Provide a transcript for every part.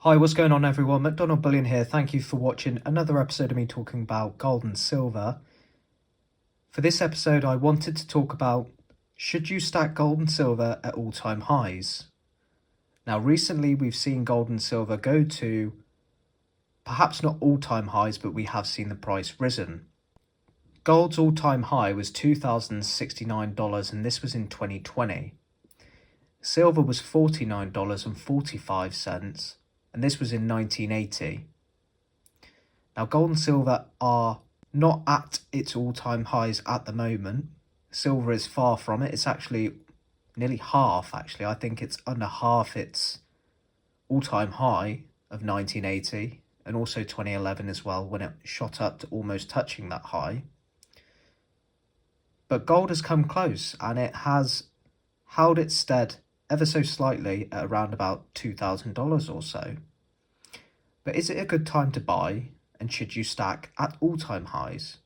Hi, what's going on everyone? McDonald Bullion here. Thank you for watching another episode of me talking about gold and silver. For this episode, I wanted to talk about, should you stack gold and silver at all-time highs? Now, recently we've seen gold and silver go to, perhaps not all-time highs, but we have seen the price risen. Gold's all-time high was $2,069 and this was in 2020. Silver was $49.45 and this was in 1980. Now, gold and silver are not at its all-time highs at the moment. Silver is far from it. It's actually nearly half, actually. I think it's under half its all-time high of 1980 and also 2011 as well, when it shot up to almost touching that high. But gold has come close and it has held its stead ever so slightly at around about $2,000 or so. But is it a good time to buy, and should you stack at all-time highs?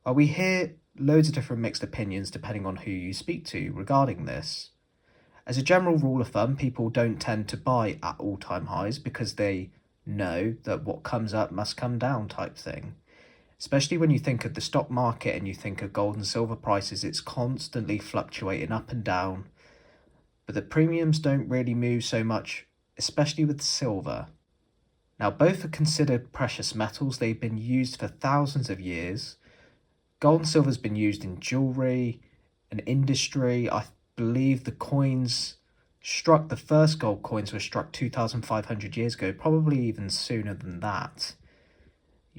Well, we hear loads of different mixed opinions depending on who you speak to regarding this. As a general rule of thumb, people don't tend to buy at all-time highs because they know that what comes up must come down type thing. Especially when you think of the stock market and you think of gold and silver prices, it's constantly fluctuating up and down. But the premiums don't really move so much, especially with silver. Now, both are considered precious metals. They've been used for thousands of years. Gold and silver has been used in jewelry and industry. I believe the first gold coins were struck 2,500 years ago, probably even sooner than that.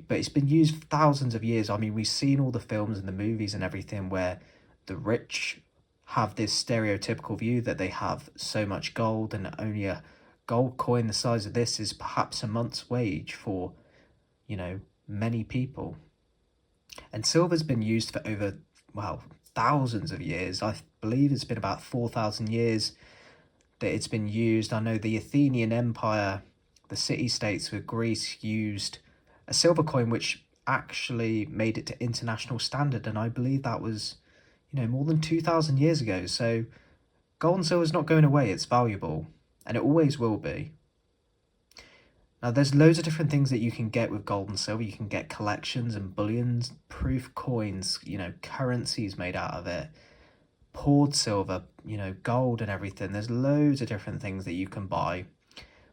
But it's been used for thousands of years. I mean, we've seen all the films and the movies and everything where the rich have this stereotypical view that they have so much gold, and only a gold coin the size of this is perhaps a month's wage for, many people. And silver's been used for over, thousands of years. I believe it's been about 4,000 years that it's been used. I know the Athenian Empire, the city-states with Greece, used a silver coin which actually made it to international standard, and I believe that was, more than 2,000 years ago. So gold and silver is not going away. It's valuable, and it always will be. Now, there's loads of different things that you can get with gold and silver. You can get collections and bullions, proof coins, currencies made out of it, poured silver, gold and everything. There's loads of different things that you can buy.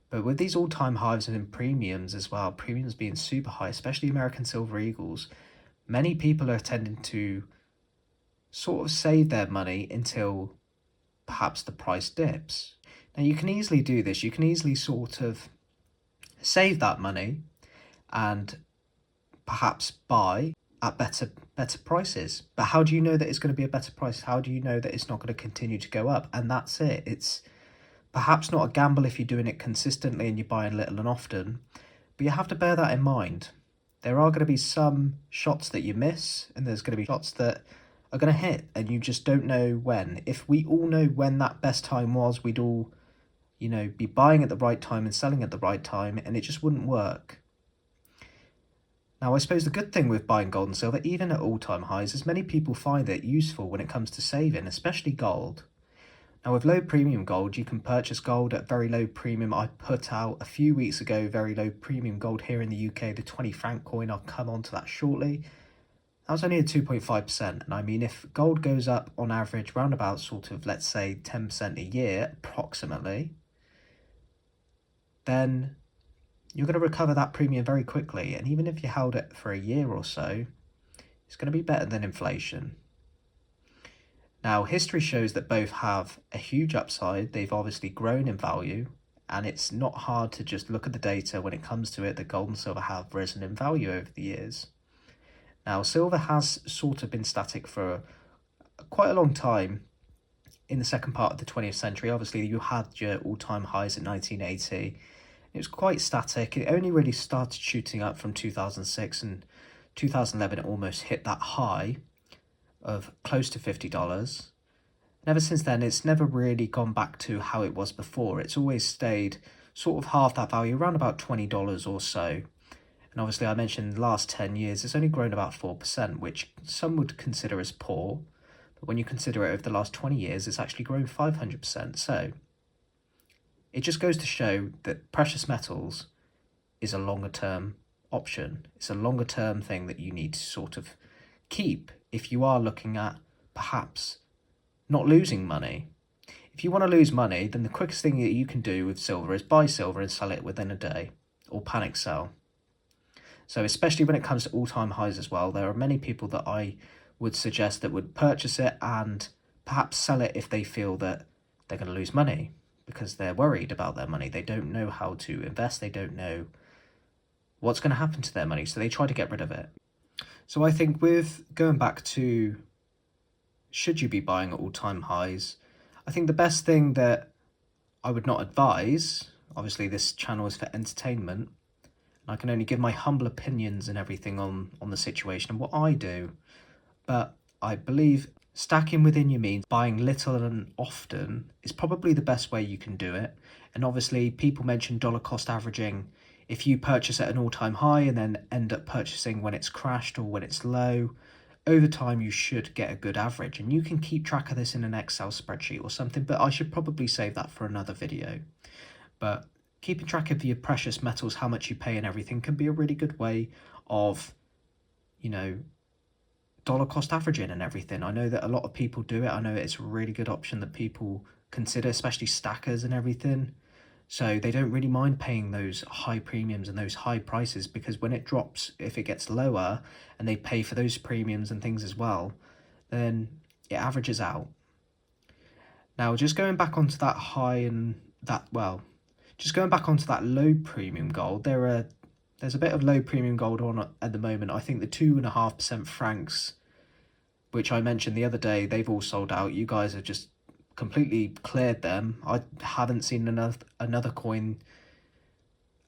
But with these all-time highs and premiums as well, premiums being super high, especially American Silver Eagles, many people are tending to sort of save their money until perhaps the price dips. Now, you can easily do this. You can easily sort of save that money and perhaps buy at better prices. But how do you know that it's going to be a better price? How do you know that it's not going to continue to go up? And that's it. It's perhaps not a gamble if you're doing it consistently and you're buying little and often, but you have to bear that in mind. There are going to be some shots that you miss, and there's going to be shots that are going to hit, and you just don't know when. If we all know when that best time was, we'd all, be buying at the right time and selling at the right time, and it just wouldn't work. Now, I suppose the good thing with buying gold and silver, even at all-time highs, is many people find it useful when it comes to saving, especially gold. Now, with low premium gold, you can purchase gold at very low premium. I put out a few weeks ago very low premium gold here in the UK, the 20 franc coin. I'll come on to that shortly. That was only at 2.5%. And I mean, if gold goes up on average round about sort of, let's say, 10% a year, approximately, then you're going to recover that premium very quickly. And even if you held it for a year or so, it's going to be better than inflation. Now, history shows that both have a huge upside. They've obviously grown in value, and it's not hard to just look at the data when it comes to it that gold and silver have risen in value over the years. Now, silver has sort of been static for quite a long time in the second part of the 20th century. Obviously, you had your all-time highs in 1980. It was quite static. It only really started shooting up from 2006, and 2011 it almost hit that high of close to $50. And ever since then, it's never really gone back to how it was before. It's always stayed sort of half that value, around about $20 or so. And obviously, I mentioned the last 10 years, it's only grown about 4%, which some would consider as poor. But when you consider it over the last 20 years, it's actually grown 500%. So it just goes to show that precious metals is a longer term option. It's a longer term thing that you need to sort of keep if you are looking at perhaps not losing money. If you want to lose money, then the quickest thing that you can do with silver is buy silver and sell it within a day, or panic sell. So especially when it comes to all-time highs as well, there are many people that I would suggest that would purchase it and perhaps sell it if they feel that they're going to lose money, because they're worried about their money. They don't know how to invest. They don't know what's going to happen to their money, so they try to get rid of it. So I think with going back to should you be buying at all-time highs, I think the best thing that I would not advise, obviously this channel is for entertainment, and I can only give my humble opinions and everything on the situation and what I do, but I believe stacking within your means, buying little and often is probably the best way you can do it. And obviously people mention dollar cost averaging. If you purchase at an all-time high and then end up purchasing when it's crashed or when it's low, over time you should get a good average, and you can keep track of this in an Excel spreadsheet or something, but I should probably save that for another video. But keeping track of your precious metals, how much you pay and everything, can be a really good way of, you know, dollar cost averaging and everything. I know that a lot of people do it. I know it's a really good option that people consider, especially stackers and everything. So they don't really mind paying those high premiums and those high prices, because when it drops, if it gets lower and they pay for those premiums and things as well, then it averages out. Now, just going back onto that high and that, well, just going back onto that low premium gold, there's a bit of low premium gold on at the moment. I think the 2.5% francs, which I mentioned the other day, they've all sold out. You guys have just completely cleared them. I haven't seen another coin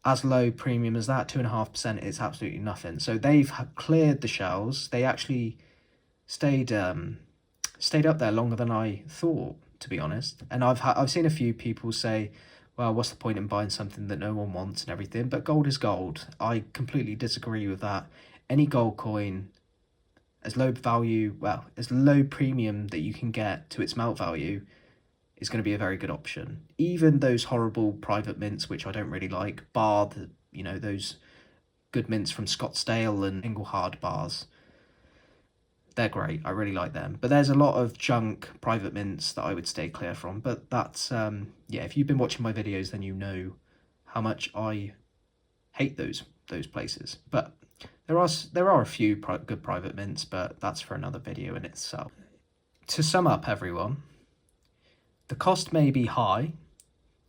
as low premium as that. 2.5%, it's absolutely nothing. So they've cleared the shells. They actually stayed up there longer than I thought, to be honest. And I've seen a few people say, well, what's the point in buying something that no one wants and everything? But gold is gold. I completely disagree with that. Any gold coin, as low value, well, as low premium that you can get to its melt value, is going to be a very good option. Even those horrible private mints, which I don't really like, bar the, you know, those good mints from Scottsdale and Engelhard bars, they're great. I really like them. But there's a lot of junk private mints that I would stay clear from. But that's, yeah, if you've been watching my videos, then you know how much I hate those places. But there are a few good private mints, but that's for another video in itself. To sum up, everyone, the cost may be high,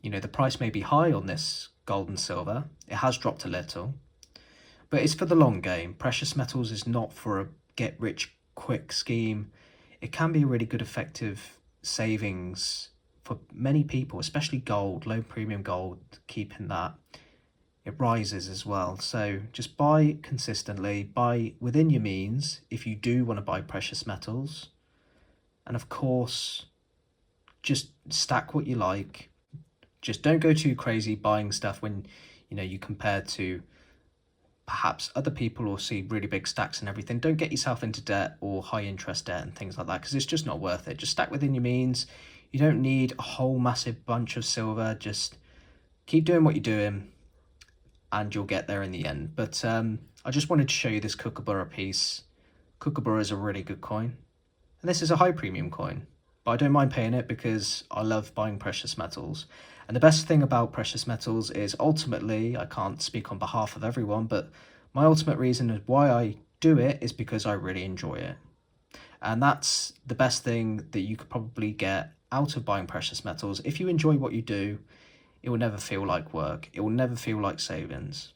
you know, the price may be high on this gold and silver. It has dropped a little, but it's for the long game. Precious metals is not for a get-rich-quick scheme. It can be a really good, effective savings for many people, especially gold, low premium gold, keeping that. It rises as well. So just buy consistently, buy within your means if you do want to buy precious metals. And of course, just stack what you like. Just don't go too crazy buying stuff when, you know, you compare to perhaps other people or see really big stacks and everything. Don't get yourself into debt or high interest debt and things like that, because it's just not worth it. Just stack within your means. You don't need a whole massive bunch of silver. Just keep doing what you're doing and you'll get there in the end. But I just wanted to show you this Kookaburra piece. Kookaburra is a really good coin, and this is a high premium coin, but I don't mind paying it because I love buying precious metals. And the best thing about precious metals is, ultimately, I can't speak on behalf of everyone, but my ultimate reason of why I do it is because I really enjoy it. And that's the best thing that you could probably get out of buying precious metals. If you enjoy what you do, it will never feel like work. It will never feel like savings.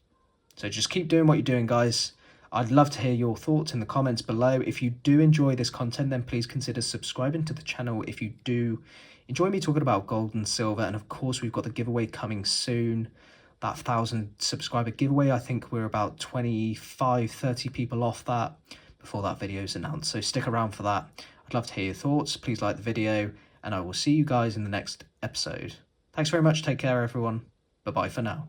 So just keep doing what you're doing, guys. I'd love to hear your thoughts in the comments below. If you do enjoy this content, then please consider subscribing to the channel. If you do enjoy me talking about gold and silver, and of course we've got the giveaway coming soon, that 1,000 subscriber giveaway. I think we're about 25-30 people off that before that video is announced, so stick around for that. I'd love to hear your thoughts. Please like the video, and I will see you guys in the next episode. Thanks very much. Take care, everyone. Bye bye for now.